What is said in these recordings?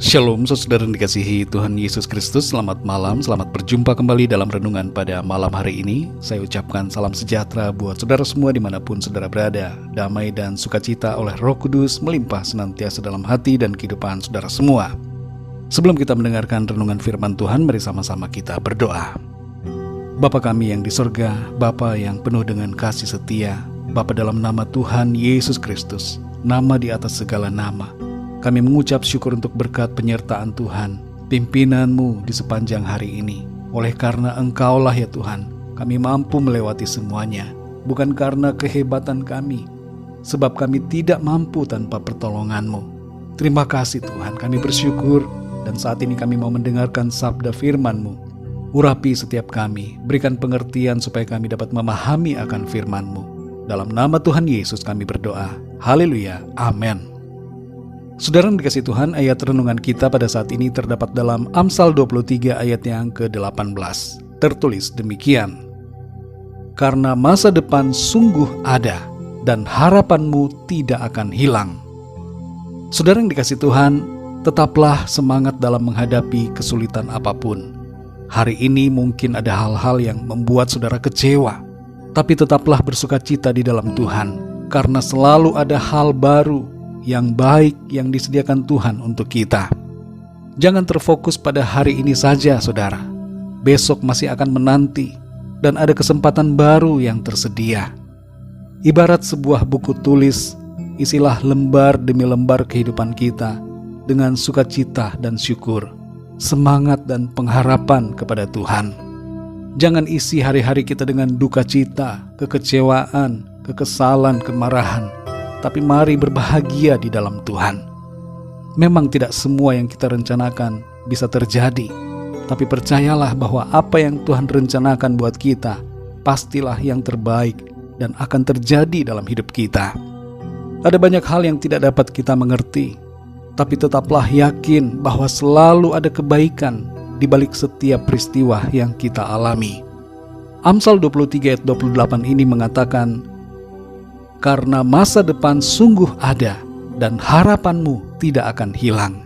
Shalom saudara yang dikasihi Tuhan Yesus Kristus. Selamat malam, selamat berjumpa kembali dalam renungan pada malam hari ini. Saya ucapkan salam sejahtera buat saudara semua dimanapun saudara berada. Damai dan sukacita oleh Roh Kudus melimpah senantiasa dalam hati dan kehidupan saudara semua. Sebelum kita mendengarkan renungan firman Tuhan, mari sama-sama kita berdoa. Bapa kami yang di sorga, Bapa yang penuh dengan kasih setia, Bapa dalam nama Tuhan Yesus Kristus, nama di atas segala nama, kami mengucap syukur untuk berkat penyertaan Tuhan, pimpinan-Mu di sepanjang hari ini. Oleh karena Engkaulah ya Tuhan, kami mampu melewati semuanya. Bukan karena kehebatan kami, sebab kami tidak mampu tanpa pertolongan-Mu. Terima kasih Tuhan, kami bersyukur. Dan saat ini kami mau mendengarkan sabda firman-Mu. Urapi setiap kami, berikan pengertian supaya kami dapat memahami akan firman-Mu. Dalam nama Tuhan Yesus kami berdoa. Haleluya, amin. Saudara yang dikasihi Tuhan, ayat renungan kita pada saat ini terdapat dalam Amsal 23 ayat yang ke-18. Tertulis demikian: Karena masa depan sungguh ada dan harapanmu tidak akan hilang. Saudara yang dikasihi Tuhan, tetaplah semangat dalam menghadapi kesulitan apapun. Hari ini mungkin ada hal-hal yang membuat saudara kecewa, tapi tetaplah bersukacita di dalam Tuhan, karena selalu ada hal baru yang baik yang disediakan Tuhan untuk kita. Jangan terfokus pada hari ini saja saudara. Besok masih akan menanti dan ada kesempatan baru yang tersedia. Ibarat sebuah buku tulis, isilah lembar demi lembar kehidupan kita dengan sukacita dan syukur, semangat dan pengharapan kepada Tuhan. Jangan isi hari-hari kita dengan duka cita, kekecewaan, kekesalan, kemarahan, tapi mari berbahagia di dalam Tuhan. Memang tidak semua yang kita rencanakan bisa terjadi, tapi percayalah bahwa apa yang Tuhan rencanakan buat kita pastilah yang terbaik dan akan terjadi dalam hidup kita. Ada banyak hal yang tidak dapat kita mengerti, tapi tetaplah yakin bahwa selalu ada kebaikan di balik setiap peristiwa yang kita alami. Amsal 23 ayat 28 ini mengatakan, Karena masa depan sungguh ada dan harapanmu tidak akan hilang.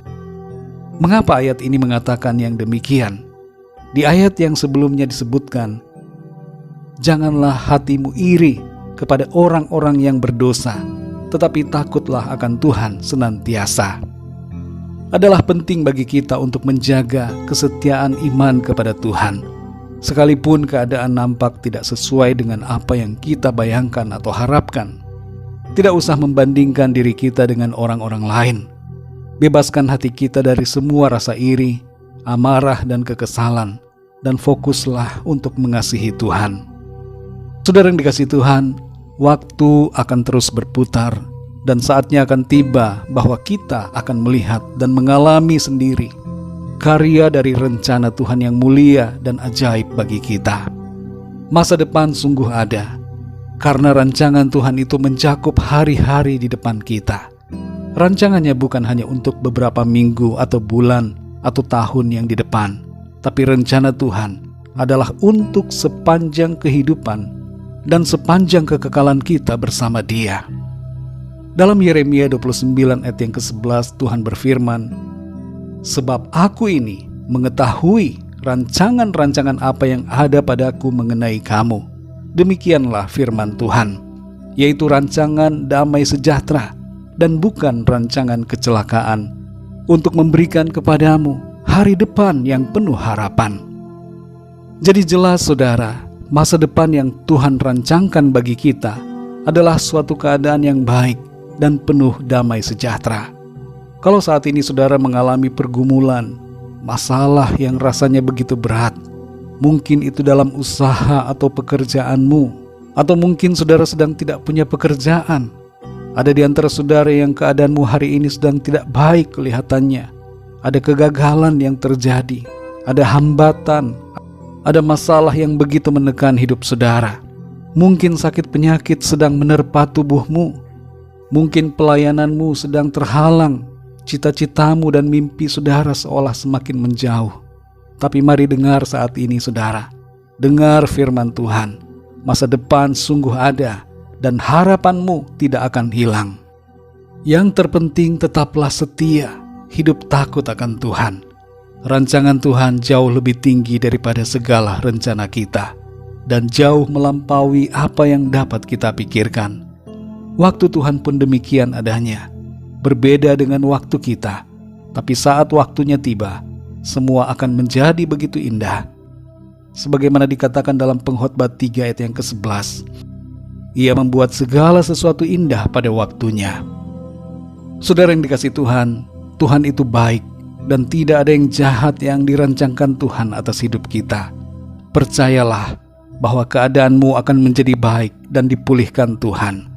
Mengapa ayat ini mengatakan yang demikian? Di ayat yang sebelumnya disebutkan, Janganlah hatimu iri kepada orang-orang yang berdosa, tetapi takutlah akan Tuhan senantiasa. Adalah penting bagi kita untuk menjaga kesetiaan iman kepada Tuhan, sekalipun keadaan nampak tidak sesuai dengan apa yang kita bayangkan atau harapkan. Tidak usah membandingkan diri kita dengan orang-orang lain. Bebaskan hati kita dari semua rasa iri, amarah dan kekesalan, dan fokuslah untuk mengasihi Tuhan. Saudara yang dikasihi Tuhan, waktu akan terus berputar, dan saatnya akan tiba bahwa kita akan melihat dan mengalami sendiri karya dari rencana Tuhan yang mulia dan ajaib bagi kita. Masa depan sungguh ada, karena rancangan Tuhan itu mencakup hari-hari di depan kita. Rancangannya bukan hanya untuk beberapa minggu atau bulan atau tahun yang di depan, tapi rencana Tuhan adalah untuk sepanjang kehidupan dan sepanjang kekekalan kita bersama Dia. Dalam Yeremia 29 ayat yang ke-11 Tuhan berfirman, Sebab aku ini mengetahui rancangan-rancangan apa yang ada padaku mengenai kamu. Demikianlah firman Tuhan, yaitu rancangan damai sejahtera dan bukan rancangan kecelakaan, untuk memberikan kepadamu hari depan yang penuh harapan. Jadi jelas saudara, masa depan yang Tuhan rancangkan bagi kita adalah suatu keadaan yang baik dan penuh damai sejahtera. Kalau saat ini saudara mengalami pergumulan, masalah yang rasanya begitu berat, mungkin itu dalam usaha atau pekerjaanmu, atau mungkin saudara sedang tidak punya pekerjaan. Ada di antara saudara yang keadaanmu hari ini sedang tidak baik kelihatannya. Ada kegagalan yang terjadi, ada hambatan, ada masalah yang begitu menekan hidup saudara. Mungkin sakit penyakit sedang menerpa tubuhmu. Mungkin pelayananmu sedang terhalang, cita-citamu dan mimpi saudara seolah semakin menjauh. Tapi mari dengar saat ini saudara, dengar firman Tuhan. Masa depan sungguh ada dan harapanmu tidak akan hilang. Yang terpenting tetaplah setia hidup takut akan Tuhan. Rancangan Tuhan jauh lebih tinggi daripada segala rencana kita, dan jauh melampaui apa yang dapat kita pikirkan. Waktu Tuhan pun demikian adanya, berbeda dengan waktu kita. Tapi saat waktunya tiba, semua akan menjadi begitu indah. Sebagaimana dikatakan dalam Pengkhotbah 3 ayat yang ke-11, Ia membuat segala sesuatu indah pada waktunya. Saudara yang dikasihi Tuhan, Tuhan itu baik dan tidak ada yang jahat yang dirancangkan Tuhan atas hidup kita. Percayalah bahwa keadaanmu akan menjadi baik dan dipulihkan Tuhan.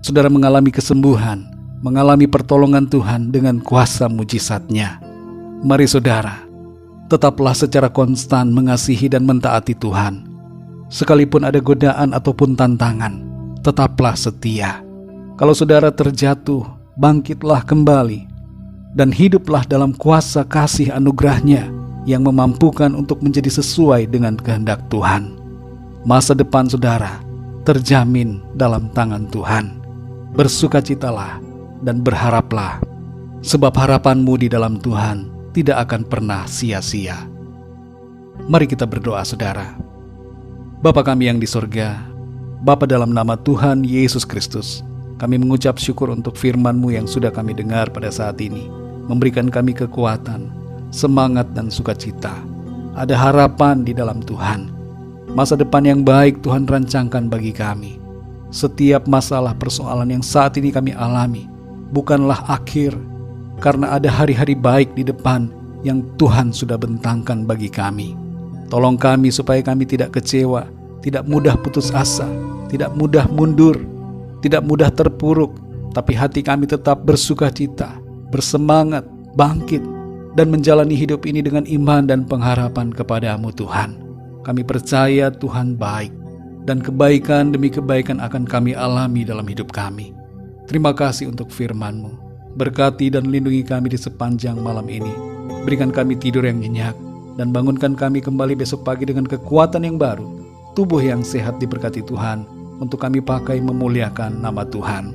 Saudara mengalami kesembuhan, mengalami pertolongan Tuhan dengan kuasa mujizat-Nya. Mari saudara, tetaplah secara konstan mengasihi dan mentaati Tuhan. Sekalipun ada godaan ataupun tantangan, tetaplah setia. Kalau saudara terjatuh, bangkitlah kembali dan hiduplah dalam kuasa kasih anugerah-Nya yang memampukan untuk menjadi sesuai dengan kehendak Tuhan. Masa depan saudara terjamin dalam tangan Tuhan. Bersukacitalah dan berharaplah, sebab harapanmu di dalam Tuhan tidak akan pernah sia-sia. Mari kita berdoa saudara. Bapa kami yang di sorga, Bapa dalam nama Tuhan Yesus Kristus, kami mengucap syukur untuk firman-Mu yang sudah kami dengar pada saat ini, memberikan kami kekuatan, semangat dan sukacita. Ada harapan di dalam Tuhan. Masa depan yang baik Tuhan rancangkan bagi kami. Setiap masalah persoalan yang saat ini kami alami bukanlah akhir, karena ada hari-hari baik di depan yang Tuhan sudah bentangkan bagi kami. Tolong kami supaya kami tidak kecewa, tidak mudah putus asa, tidak mudah mundur, tidak mudah terpuruk, tapi hati kami tetap bersukacita, bersemangat, bangkit, dan menjalani hidup ini dengan iman dan pengharapan kepada-Mu Tuhan. Kami percaya Tuhan baik, dan kebaikan demi kebaikan akan kami alami dalam hidup kami. Terima kasih untuk firman-Mu. Berkati dan lindungi kami di sepanjang malam ini. Berikan kami tidur yang nyenyak, dan bangunkan kami kembali besok pagi dengan kekuatan yang baru, tubuh yang sehat diberkati Tuhan, untuk kami pakai memuliakan nama Tuhan.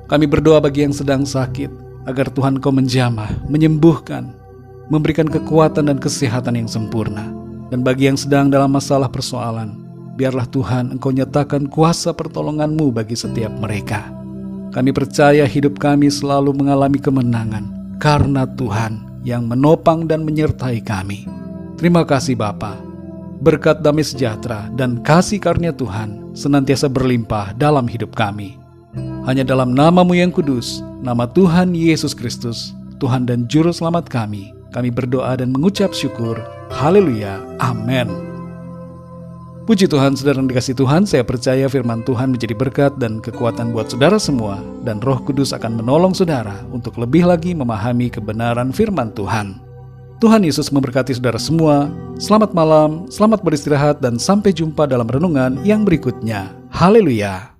Kami berdoa bagi yang sedang sakit, agar Tuhan Kau menjamah, menyembuhkan, memberikan kekuatan dan kesehatan yang sempurna. Dan bagi yang sedang dalam masalah persoalan, biarlah Tuhan Engkau nyatakan kuasa pertolongan-Mu bagi setiap mereka. Kami percaya hidup kami selalu mengalami kemenangan, karena Tuhan yang menopang dan menyertai kami. Terima kasih Bapa. Berkat damai sejahtera dan kasih karunia Tuhan senantiasa berlimpah dalam hidup kami. Hanya dalam nama-Mu yang kudus, nama Tuhan Yesus Kristus, Tuhan dan Juru Selamat kami berdoa dan mengucap syukur. Haleluya. Amin. Puji Tuhan, saudara yang dikasihi Tuhan, saya percaya firman Tuhan menjadi berkat dan kekuatan buat saudara semua, dan Roh Kudus akan menolong saudara untuk lebih lagi memahami kebenaran firman Tuhan. Tuhan Yesus memberkati saudara semua. Selamat malam, selamat beristirahat, dan sampai jumpa dalam renungan yang berikutnya. Haleluya.